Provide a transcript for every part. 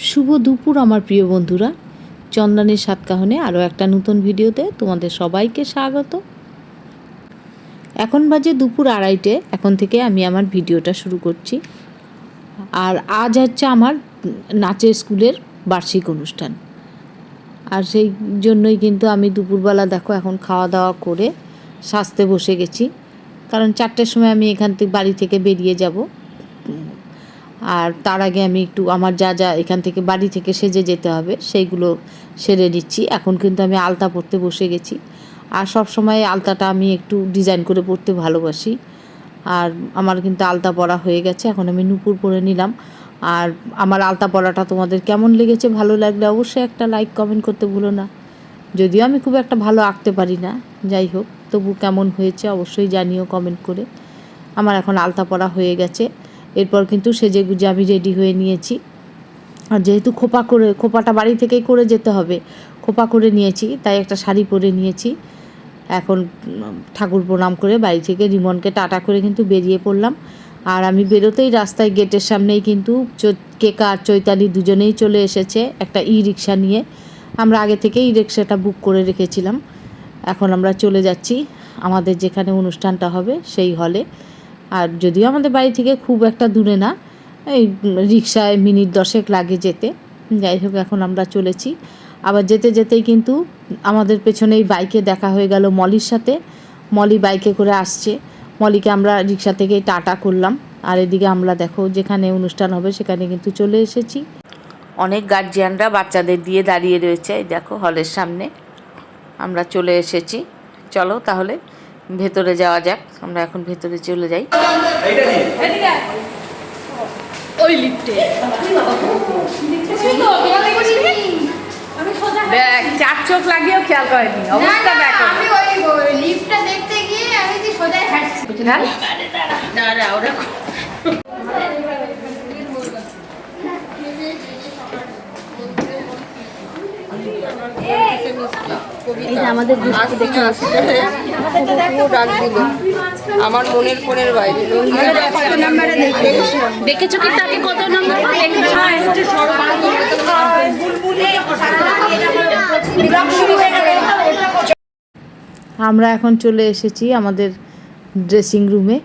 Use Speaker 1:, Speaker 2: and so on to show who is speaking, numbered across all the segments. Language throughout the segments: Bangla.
Speaker 1: শুভ দুপুর আমার প্রিয় বন্ধুরা, চন্দনের সাতকাহনে আরও একটা নতুন ভিডিওতে তোমাদের সবাইকে স্বাগত। এখন বাজে দুপুর 2:30, এখন থেকে আমি আমার ভিডিওটা শুরু করছি। আর আজ হচ্ছে আমার নাচের স্কুলের বার্ষিক অনুষ্ঠান, আর সেই জন্যই কিন্তু আমি দুপুরবেলা দেখো এখন খাওয়া দাওয়া করে সাজতে বসে গেছি, কারণ 4টের সময় আমি এখান থেকে বাড়ি থেকে বেরিয়ে যাব। আর তার আগে আমি একটু আমার যা যা এখান থেকে বাড়ি থেকে সেজে যেতে হবে সেইগুলো সেরে নিচ্ছি। এখন কিন্তু আমি আলতা পরতে বসে গেছি, আর সব সময় আলতাটা আমি একটু ডিজাইন করে পরতে ভালোবাসি। আর আমার কিন্তু আলতা পরা হয়ে গেছে, এখন আমি নূপুর পরে নিলাম। আর আমার আলতা পরাটা তোমাদের কেমন লেগেছে, ভালো লাগলে অবশ্যই একটা লাইক কমেন্ট করতে ভুলো না। যদিও আমি খুব একটা ভালো আঁকতে পারি না, যাই হোক তবু কেমন হয়েছে অবশ্যই জানিও কমেন্ট করে। আমার এখন আলতা পরা হয়ে গেছে, এরপর কিন্তু সেজে গুজে আমি রেডি হয়ে নিয়েছি। আর যেহেতু খোপাটা বাড়ি থেকেই করে যেতে হবে, খোপা করে নিয়েছি, তাই একটা শাড়ি পরে নিয়েছি। এখন ঠাকুর প্রণাম করে বাড়ি থেকে রিমনকে টাটা করে কিন্তু বেরিয়ে পড়লাম। আর আমি বেরোতেই রাস্তায় গেটের সামনেই কিন্তু কেকা আর চৈতালি দুজনেই চলে এসেছে একটা রিক্সা নিয়ে। আমরা আগে থেকেই রিক্সাটা বুক করে রেখেছিলাম। এখন আমরা চলে যাচ্ছি আমাদের যেখানে অনুষ্ঠানটা হবে সেই হলে। আর যদিও আমাদের বাড়ি থেকে খুব একটা দূরে না, এই রিক্সায় মিনিট 10 লাগে যেতে। যাই হোক এখন আমরা চলেছি। আবার যেতে যেতেই কিন্তু আমাদের পেছনেই বাইকে দেখা হয়ে গেল মলির সাথে। মলি বাইকে করে আসছে, মলিকে আমরা রিক্সা থেকেই টাটা করলাম। আর এদিকে আমরা দেখো যেখানে অনুষ্ঠান হবে সেখানে কিন্তু চলে এসেছি। অনেক গার্জিয়ানরা বাচ্চাদের দিয়ে দাঁড়িয়ে রয়েছে, এই দেখো হলের সামনে আমরা চলে এসেছি। চলো তাহলে ভেতরে যাওয়া যাক, আমরা এখন ভেতরে চলে যাই।
Speaker 2: ওই লিফটে চার চোখ লাগিয়েও খেয়াল করেনি, অবস্থা দেখো।
Speaker 3: আমি ওই লিফটটা দেখতে গিয়ে আমি যে সোজাই হাঁটছি।
Speaker 2: দাঁড়া ওরা
Speaker 3: আমাদের
Speaker 4: আমার মনের বাইরে
Speaker 2: দেখেছো কি তাকে কত নম্বর
Speaker 1: আমরা এখন চলে এসেছি আমাদের ড্রেসিং রুমে।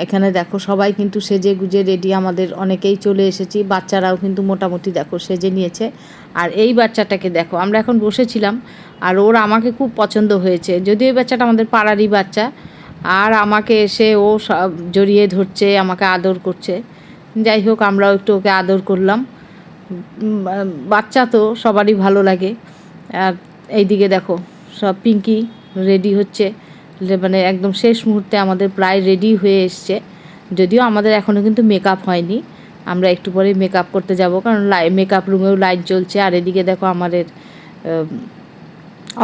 Speaker 1: এখানে দেখো সবাই কিন্তু সেজে গুজে রেডি, আমাদের অনেকেই চলে এসেছি। বাচ্চারাও কিন্তু মোটামুটি দেখো সেজে নিয়েছে। আর এই বাচ্চাটাকে দেখো, আমরা এখন বসেছিলাম আর ওর আমাকে খুব পছন্দ হয়েছে, যদিও এই বাচ্চাটা আমাদের পাড়ারই বাচ্চা। আর আমাকে এসে ও জড়িয়ে ধরছে, আমাকে আদর করছে। যাই হোক আমরাও একটু ওকে আদর করলাম। বাচ্চা তো সবারই ভালো লাগে। আর এইদিকে দেখো সব পিঙ্কি রেডি হচ্ছে, মানে একদম শেষ মুহূর্তে আমাদের প্রায় রেডি হয়ে এসছে। যদিও আমাদের এখনও কিন্তু মেকআপ হয়নি, আমরা একটু পরে মেকআপ করতে যাব, কারণ মেকআপ রুমেও লাইট জ্বলছে। আর এদিকে দেখো আমাদের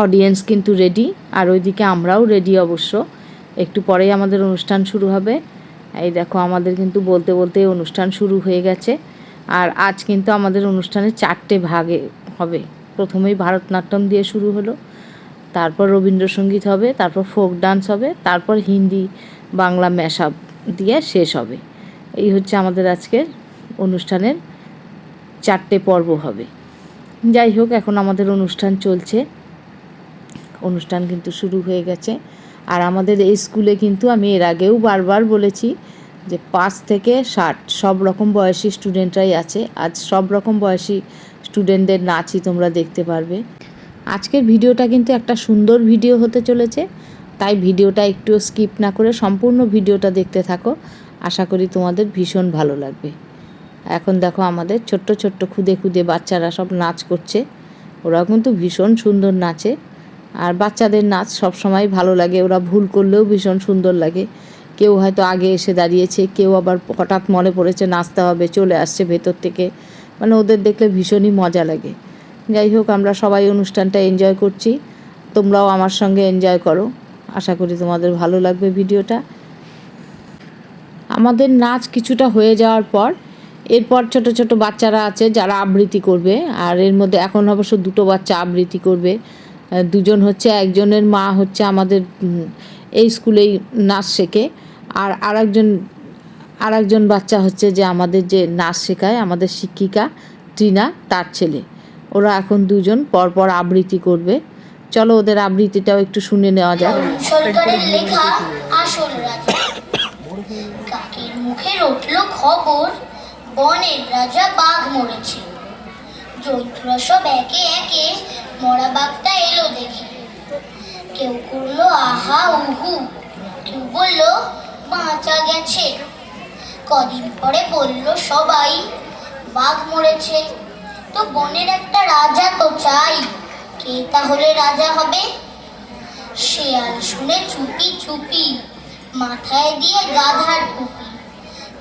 Speaker 1: অডিয়েন্স কিন্তু রেডি, আর ওইদিকে আমরাও রেডি অবশ্য। একটু পরেই আমাদের অনুষ্ঠান শুরু হবে। এই দেখো আমাদের কিন্তু বলতে বলতে অনুষ্ঠান শুরু হয়ে গেছে। আর আজ কিন্তু আমাদের অনুষ্ঠানে 4টে ভাগে হবে। প্রথমেই ভারতনাট্যম দিয়ে শুরু হলো, তারপর রবীন্দ্রসঙ্গীত হবে, তারপর ফোক ডান্স হবে, তারপর হিন্দি বাংলা ম্যাশআপ দিয়ে শেষ হবে। এই হচ্ছে আমাদের আজকের অনুষ্ঠানের 4টে পর্ব হবে। যাই হোক এখন আমাদের অনুষ্ঠান চলছে, অনুষ্ঠান কিন্তু শুরু হয়ে গেছে। আর আমাদের এই স্কুলে কিন্তু আমি এর আগেও বারবার বলেছি যে 5 থেকে 60 সব রকম বয়সী স্টুডেন্টরাই আছে। আজ সব রকম বয়সী স্টুডেন্টদের নাচই তোমরা দেখতে পারবে। আজকের ভিডিওটা কিন্তু একটা সুন্দর ভিডিও হতে চলেছে, তাই ভিডিওটা একটু স্কিপ না করে সম্পূর্ণ ভিডিওটা দেখতে থাকো। আশা করি তোমাদের ভীষণ ভালো লাগবে। এখন দেখো আমাদের ছোট্ট ছোট্ট খুদে খুদে বাচ্চারা সব নাচ করছে, ওরা কিন্তু ভীষণ সুন্দর নাচে। আর বাচ্চাদের নাচ সব সময় ভালো লাগে, ওরা ভুল করলেও ভীষণ সুন্দর লাগে। কেউ হয়তো আগে এসে দাঁড়িয়েছে, কেউ আবার হঠাৎ মনে পড়েছে নাচতে হবে, চলে আসছে ভেতর থেকে, মানে ওদের দেখলে ভীষণই মজা লাগে। যাই হোক আমরা সবাই অনুষ্ঠানটা এনজয় করছি, তোমরাও আমার সঙ্গে এনজয় করো। আশা করি তোমাদের ভালো লাগবে ভিডিওটা। আমাদের নাচ কিছুটা হয়ে যাওয়ার পর এরপর ছোট ছোট বাচ্চারা আছে যারা আবৃত্তি করবে। আর এর মধ্যে এখন অবশ্য 2টো বাচ্চা আবৃত্তি করবে। 2জন হচ্ছে, একজনের মা হচ্ছে আমাদের এই স্কুলেই নাচ শেখে, আর আরেকজন বাচ্চা হচ্ছে যে আমাদের যে নাচ শেখায় আমাদের শিক্ষিকা, টিনা তার ছেলে। ওরা এখন দুজন পরপর আবৃত্তি করবে। চলো ওদের আবৃত্তিটাও একটু শুনে নেওয়া যাক।
Speaker 3: সরকারের লেখা আসল রাজা। কাকের মুখে উঠল খবর, বনের রাজা বাঘ মরেছে। জন্তুরা সব একে একে মরা বাঘটা এলো দেখে। কেউ করলো আহা উহু, কেউ বললো বাঁচা গেছে। কদিন পরে বলল সবাই বাঘ মরেছে, তো বনের একটা রাজা তো চাই। কে তাহলে রাজা হবে? শেয়াল শুনে চুপি চুপি, মাথায় দিয়ে গাধার টুপি।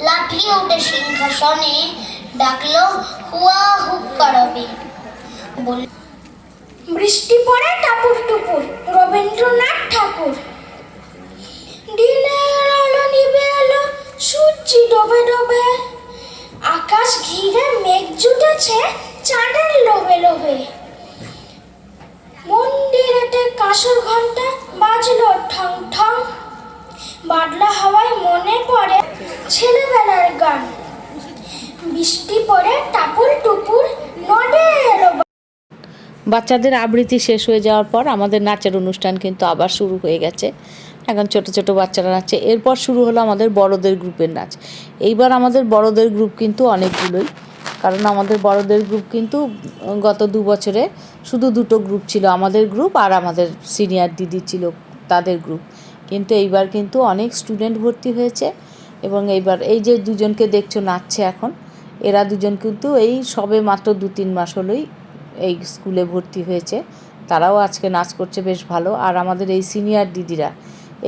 Speaker 3: লাফিয়ে উঠে সিংহাসনে ডাকলো হুয়া হুক্কা রবে। বৃষ্টি পড়ে টাপুর টুপুর, রবীন্দ্রনাথ ঠাকুর। দিনের আলো নিভে এলো, সূর্য ডোবে ডোবে। আকাশ ঘিরে মেঘ জুটেছে চাঁদের লোভে লোভে। মন্দিরেতে কাঁসর ঘন্টা বাজলো ঠং ঠং। বাদলা হাওয়ায় মনে পড়ে ছেলেবেলার গান। বৃষ্টি পড়ে টাপুর টুপুর, নদে এলো।
Speaker 1: বাচ্চাদের আবৃত্তি শেষ হয়ে যাওয়ার পর আমাদের নাচের অনুষ্ঠান কিন্তু আবার শুরু হয়ে গেছে। এখন ছোট ছোট বাচ্চারা নাচছে। এরপর শুরু হলো আমাদের বড়দের গ্রুপের নাচ। এইবার আমাদের বড়দের গ্রুপ কিন্তু অনেকগুলোই, কারণ আমাদের বড়দের গ্রুপ কিন্তু গত 2 বছরে শুধু 2টো গ্রুপ ছিল, আমাদের গ্রুপ আর আমাদের সিনিয়র দিদি ছিল তাদের গ্রুপ। কিন্তু এইবার কিন্তু অনেক স্টুডেন্ট ভর্তি হয়েছে এবং এইবার এই যে দুজনকে দেখছো নাচছে এখন, এরা দুজন কিন্তু এই সবে মাত্র 2-3 মাস হলোই এই স্কুলে ভর্তি হয়েছে। তারাও আজকে নাচ করছে বেশ ভালো। আর আমাদের এই সিনিয়র দিদিরা,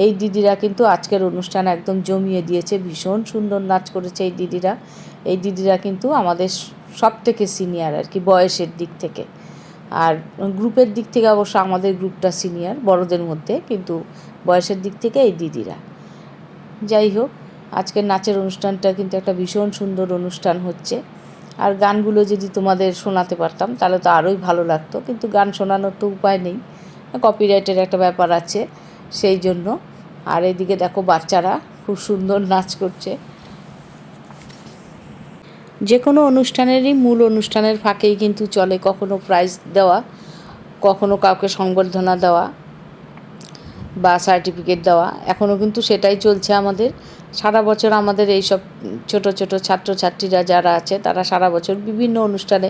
Speaker 1: এই দিদিরা কিন্তু আজকের অনুষ্ঠান একদম জমিয়ে দিয়েছে। ভীষণ সুন্দর নাচ করেছে এই দিদিরা। এই দিদিরা কিন্তু আমাদের সব থেকে সিনিয়র আর কি, বয়সের দিক থেকে। আর গ্রুপের দিক থেকে অবশ্য আমাদের গ্রুপটা সিনিয়র বড়দের মধ্যে, কিন্তু বয়সের দিক থেকে এই দিদিরা। যাই হোক, আজকের নাচের অনুষ্ঠানটা কিন্তু একটা ভীষণ সুন্দর অনুষ্ঠান হচ্ছে। আর গানগুলো যদি তোমাদের শোনাতে পারতাম তাহলে তো আরোই ভালো লাগতো, কিন্তু গান শোনানোর তো উপায় নেই, কপিরাইটের একটা ব্যাপার আছে সেই জন্য। আর এদিকে দেখো বাচ্চারা খুব সুন্দর নাচ করছে। যে কোনো অনুষ্ঠানেরই মূল অনুষ্ঠানের ফাঁকেই কিন্তু চলে কখনো প্রাইজ দেওয়া, কখনো কাউকে সংবর্ধনা দেওয়া বা সার্টিফিকেট দেওয়া। এখনও কিন্তু সেটাই চলছে আমাদের। সারা বছর আমাদের এই সব ছোট ছোট ছাত্রছাত্রীরা যারা আছে তারা সারা বছর বিভিন্ন অনুষ্ঠানে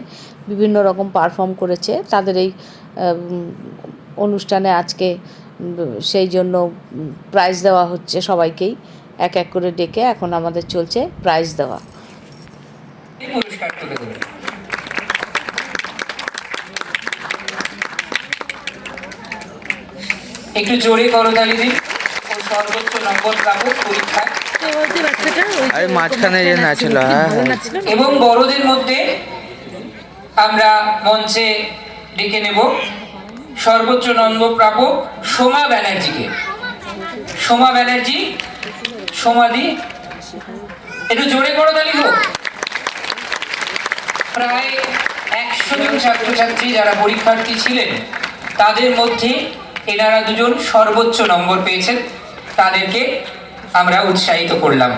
Speaker 1: বিভিন্ন রকম পারফর্ম করেছে। তাদের এই অনুষ্ঠানে আজকে সেই জন্য প্রাইজ দেওয়া হচ্ছে সবাইকেই এক এক করে ডেকে। এখন আমাদের চলছে প্রাইজ দেওয়া।
Speaker 5: পুরস্কার তুলে দেবে। একটু জোরে করতালি দিন। ও সর্বোচ্চ নম্বর প্রাপক পরীক্ষায়
Speaker 6: মাঝখানে যে নাচলো
Speaker 5: এবং বড়দের মধ্যে আমরা মঞ্চে ডেকে নেব সর্বোচ্চ নম্বর প্রাপক সোমা ব্যানার্জিকে। সোমা ব্যানার্জি, সোমাদি, একটু জোরে করতালি হোক। প্রায় 100 জন ছাত্রছাত্রী যারা পরীক্ষার্থী ছিলেন তাদের মধ্যে এনারা দুজন সর্বোচ্চ নম্বর পেয়েছেন। তাদেরকে আমরা উৎসাহিত করলাম।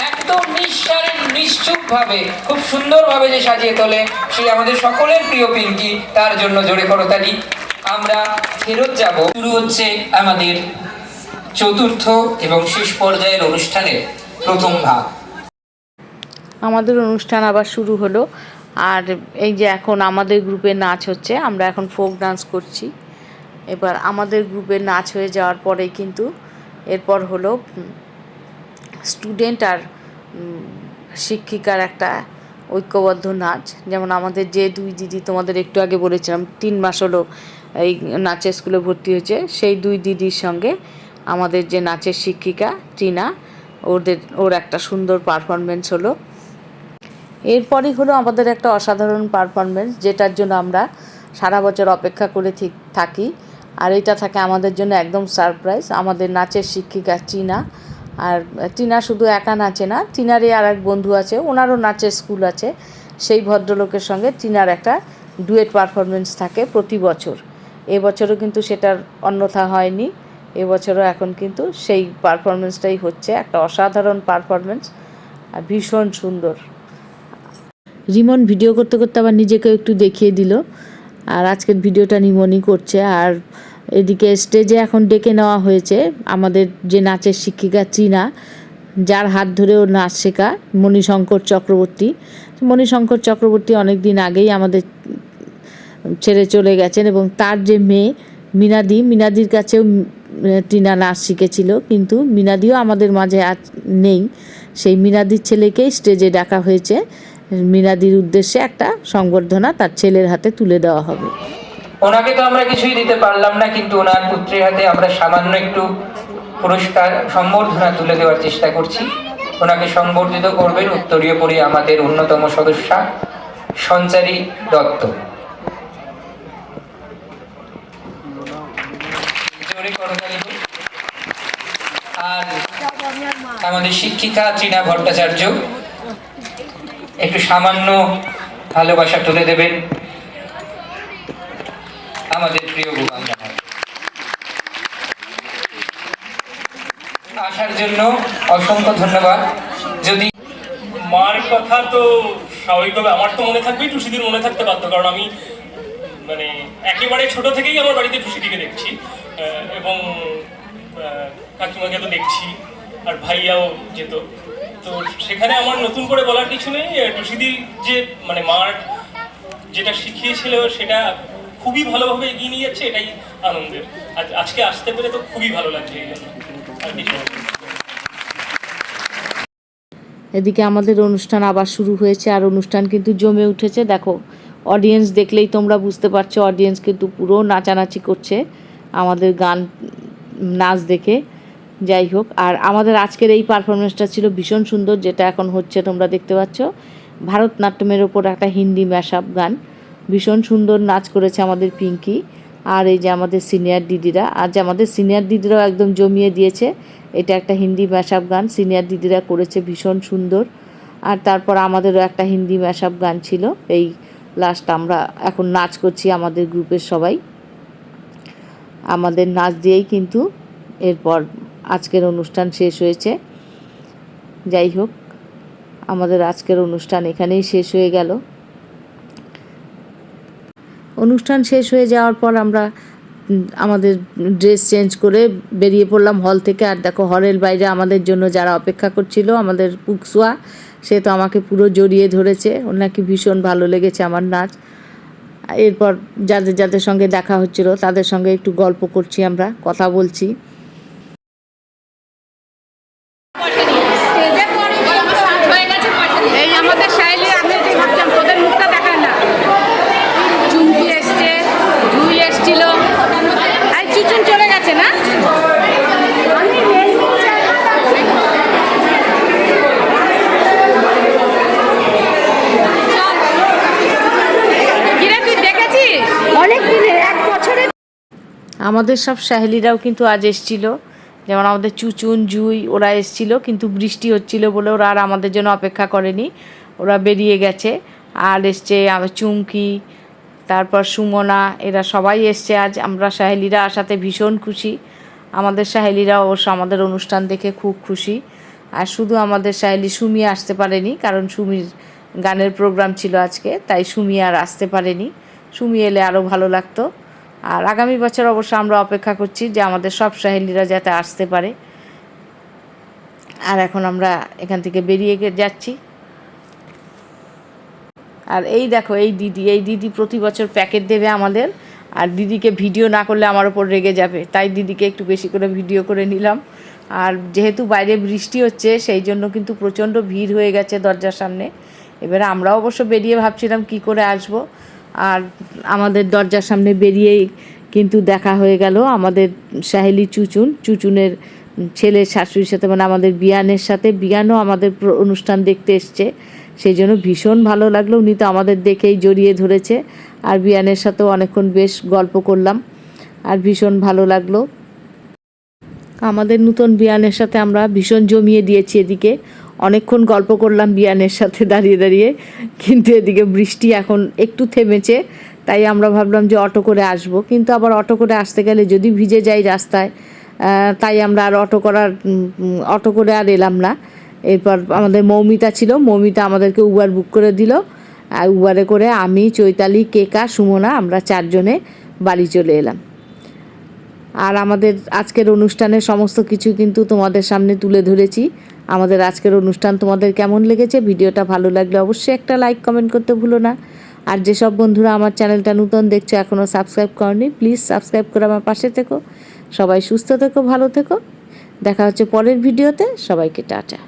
Speaker 5: একদম নিঃসারে নিশ্চুপভাবে খুব সুন্দরভাবে যে সাজিয়ে তোলে সেই আমাদের সকলের প্রিয় পিঙ্কি, তার জন্য জোরে করতালি। আমরা ফেরত যাব। শুরু হচ্ছে আমাদের চতুর্থ এবং শেষ পর্যায়ের অনুষ্ঠানের প্রথম ভাগ।
Speaker 1: আমাদের অনুষ্ঠান আবার শুরু হলো। আর এই যে এখন আমাদের গ্রুপে নাচ হচ্ছে, আমরা এখন ফোক ডান্স করছি। এবার আমাদের গ্রুপে নাচ হয়ে যাওয়ার পরেই কিন্তু এরপর হলো স্টুডেন্ট আর শিক্ষিকার একটা ঐক্যবদ্ধ নাচ। যেমন আমাদের যে 2 দিদি তোমাদের একটু আগে বলেছিলাম 3 মাস হলো এই নাচের স্কুলে ভর্তি হয়েছে, সেই 2 দিদির সঙ্গে আমাদের যে নাচের শিক্ষিকা টিনা, ওর একটা সুন্দর পারফরমেন্স হলো। এরপরই হলো আমাদের একটা অসাধারণ পারফরমেন্স, যেটার জন্য আমরা সারা বছর অপেক্ষা করে থাকি। আর এটা থাকে আমাদের জন্য একদম সারপ্রাইজ। আমাদের নাচের শিক্ষিকা টিনা, আর টিনা শুধু একা নাচে না, টিনারই আর এক বন্ধু আছে, ওনারও নাচের স্কুল আছে। সেই ভদ্রলোকের সঙ্গে টিনার একটা ডুয়েট পারফরমেন্স থাকে প্রতি বছর। এবছরও কিন্তু সেটার অন্যথা হয়নি, এবছরও এখন কিন্তু সেই পারফরমেন্সটাই হচ্ছে। একটা অসাধারণ পারফরমেন্স আর ভীষণ সুন্দর। রিমন ভিডিও করতে করতে আবার নিজেকেও একটু দেখিয়ে দিল। আর আজকের ভিডিওটা রিমনই করছে। আর এদিকে স্টেজে এখন ডেকে নেওয়া হয়েছে আমাদের যে নাচের শিক্ষিকা চীনা, যার হাত ধরে ওর নাচ শেখা, মণিশঙ্কর চক্রবর্তী। মণিশঙ্কর চক্রবর্তী অনেক দিন আগেই আমাদের ছেড়ে চলে গেছেন, এবং তার যে মেয়ে মিনাদির কাছেও টিনা নাচ শিখেছিল, কিন্তু মিনাদিও আমাদের মাঝে আজ নেই। সেই মিনাদির ছেলেকেই স্টেজে ডাকা হয়েছে। মিনাদির উদ্দেশ্যে একটা সংবর্ধনা তার ছেলের হাতে তুলে দেওয়া হবে।
Speaker 5: ওনাকে তো আমরা কিছুই দিতে পারলাম না, কিন্তু ওনার পুত্রের হাতে আমরা সামান্য একটু পুরস্কার সম্বর্ধনা তুলে দেওয়ার চেষ্টা করছি। ওনাকে সম্বর্ধিত করবেন উত্তরীয় পরি আমাদের অন্যতম সদস্যা সঞ্চারী দত্ত। আর আমাদের শিক্ষিকা চীনা ভট্টাচার্য একটু সামান্য ভালোবাসা তুলে দেবেন আমাদের প্রিয় গুরুবান্ধব। আসার জন্য অসংখ্য ধন্যবাদ। যদি
Speaker 6: মার কথা তো স্বাভাবিকভাবে আমার তো মনে থাকবেই, টুসিদির মনে থাকতে বাধ্য, কারণ আমি মানে একেবারে ছোট থেকেই আমার বাড়িতে টুসিদিকে দেখছি, এবং কাকিমাকে তো দেখছি, আর ভাইয়াও যেত। তো সেখানে আমার নতুন করে বলার কিছু নেই। টুসিদি যে মানে মার যেটা শিখিয়েছিল সেটা খুবই ভালোভাবে এগিয়ে নিয়ে যাচ্ছে, এটাই আনন্দের। আজকে আসতে পেরে তো খুবই ভালো লাগছে এই জন্য, আর কিছু না।
Speaker 1: এদিকে আমাদের অনুষ্ঠান আবার শুরু হয়েছে, আর অনুষ্ঠান কিন্তু জমে উঠেছে। দেখো, অডিয়েন্স দেখলেই তোমরা বুঝতে পারছো, অডিয়েন্স কিন্তু পুরো নাচানাচি করছে আমাদের গান নাচ দেখে। যাই হোক, আর আমাদের আজকের এই পারফরমেন্সটা ছিল ভীষণ সুন্দর, যেটা এখন হচ্ছে তোমরা দেখতে পাচ্ছ। ভারতনাট্যমের ওপর একটা হিন্দি ম্যাশআপ গান, ভীষণ সুন্দর নাচ করেছে আমাদের পিঙ্কি। আর এই যে আমাদের সিনিয়র দিদিরা, আজ আমাদের সিনিয়র দিদিরাও একদম জমিয়ে দিয়েছে। এটা একটা হিন্দি ম্যাশআপ গান সিনিয়র দিদিরা করেছে, ভীষণ সুন্দর। আর তারপর আমাদেরও একটা হিন্দি ম্যাশআপ গান ছিল। এই লাস্ট আমরা এখন নাচ করছি আমাদের গ্রুপের সবাই। আমাদের নাচ দিয়েই কিন্তু এরপর আজকের অনুষ্ঠান শেষ হয়েছে। যাই হোক, আমাদের আজকের অনুষ্ঠান এখানেই শেষ হয়ে গেল। অনুষ্ঠান শেষ হয়ে যাওয়ার পর আমরা আমাদের ড্রেস চেঞ্জ করে বেরিয়ে পড়লাম হল থেকে। আর দেখো, হলের বাইরে আমাদের জন্য যারা অপেক্ষা করছিল, আমাদের পুকসুয়া, সে তো আমাকে পুরো জড়িয়ে ধরেছে। ওর নাকি ভীষণ ভালো লেগেছে আমার নাচ। এরপর যাদের যাদের সঙ্গে দেখা হচ্ছিল তাদের সঙ্গে একটু গল্প করছি, আমরা কথা বলছি।
Speaker 2: এই আমাদের শাইলি, আমি এটাই ভাবছিলাম তোদের মুখটা দেখার না। চুমকি এসছে, জুই এসছিল, আর চুচুন চলে গেছে না। কিরে, তুই দেখেছিস অনেক দিনের, 1 বছরে।
Speaker 1: আমাদের সব সাহেলিরাও কিন্তু আজ এসছিল, যেমন আমাদের চুচুন, জুই, ওরা এসছিল, কিন্তু বৃষ্টি হচ্ছিল বলে ওরা আর আমাদের জন্য অপেক্ষা করেনি, ওরা বেরিয়ে গেছে। আর এসছে আমার চুমকি, তারপর সুমনা, এরা সবাই এসছে আজ। আমরা সাহেলিরা আসাতে ভীষণ খুশি। আমাদের সাহেলিরা অবশ্য আমাদের অনুষ্ঠান দেখে খুব খুশি। আর শুধু আমাদের সাহেলি সুমি আসতে পারেনি, কারণ সুমির গানের প্রোগ্রাম ছিল আজকে, তাই সুমি আর আসতে পারেনি। সুমি এলে আরও ভালো লাগতো। আর আগামী বছর অবশ্য আমরা অপেক্ষা করছি যে আমাদের সব সাহেলিরা যাতে আসতে পারে। আর এখন আমরা এখান থেকে বেরিয়ে যাচ্ছি। আর এই দেখো, এই দিদি প্রতি বছর প্যাকেট দেবে আমাদের, আর দিদিকে ভিডিও না করলে আমার ওপর রেগে যাবে, তাই দিদিকে একটু বেশি করে ভিডিও করে নিলাম। আর যেহেতু বাইরে বৃষ্টি হচ্ছে, সেই জন্য কিন্তু প্রচণ্ড ভিড় হয়ে গেছে দরজার সামনে। এবারে আমরাও অবশ্য বেরিয়ে ভাবছিলাম কি করে আসব। আর আমাদের দরজার সামনে বেরিয়েই কিন্তু দেখা হয়ে গেল আমাদের সাহেলি চুচুনের ছেলের শাশুড়ির সাথে, মানে আমাদের বিয়ানের সাথে। বিয়ানও আমাদের অনুষ্ঠান দেখতে এসছে, সেই জন্য ভীষণ ভালো লাগলো। উনি তো আমাদের দেখেই জড়িয়ে ধরেছে। আর বিয়ানের সাথেও অনেকক্ষণ বেশ গল্প করলাম, আর ভীষণ ভালো লাগলো। আমাদের নতুন বিয়ানের সাথে আমরা ভীষণ জমিয়ে দিয়েছি। এদিকে অনেকক্ষণ গল্প করলাম বিয়ানের সাথে দাঁড়িয়ে দাঁড়িয়ে, কিন্তু এদিকে বৃষ্টি এখন একটু থেমেছে, তাই আমরা ভাবলাম যে অটো করে আসব। কিন্তু আবার অটো করে আসতে গেলে যদি ভিজে যাই রাস্তায়, তাই আমরা আর অটো করে আর এলাম না। এরপর আমাদের মৌমিতা ছিল, মৌমিতা আমাদেরকে উবার বুক করে দিল। আর উবারে করে আমি, চৈতালি, কেকা, সুমনা আমরা 4 জনে বাড়ি চলে এলাম। আর আমাদের আজকের অনুষ্ঠানের সমস্ত কিছু কিন্তু তোমাদের সামনে তুলে ধরেছি। আমাদের আজকের অনুষ্ঠান তোমাদের কেমন লেগেছে? ভিডিওটা ভালো লাগলে অবশ্যই একটা লাইক কমেন্ট করতে ভুলো না। আর যেসব বন্ধুরা আমার চ্যানেলটা নতুন দেখছো, এখনও সাবস্ক্রাইব করনি, প্লিজ সাবস্ক্রাইব করে আমার পাশে থেকো। সবাই সুস্থ থেকো, ভালো থেকো। দেখা হচ্ছে পরের ভিডিওতে। সবাইকে টাটা।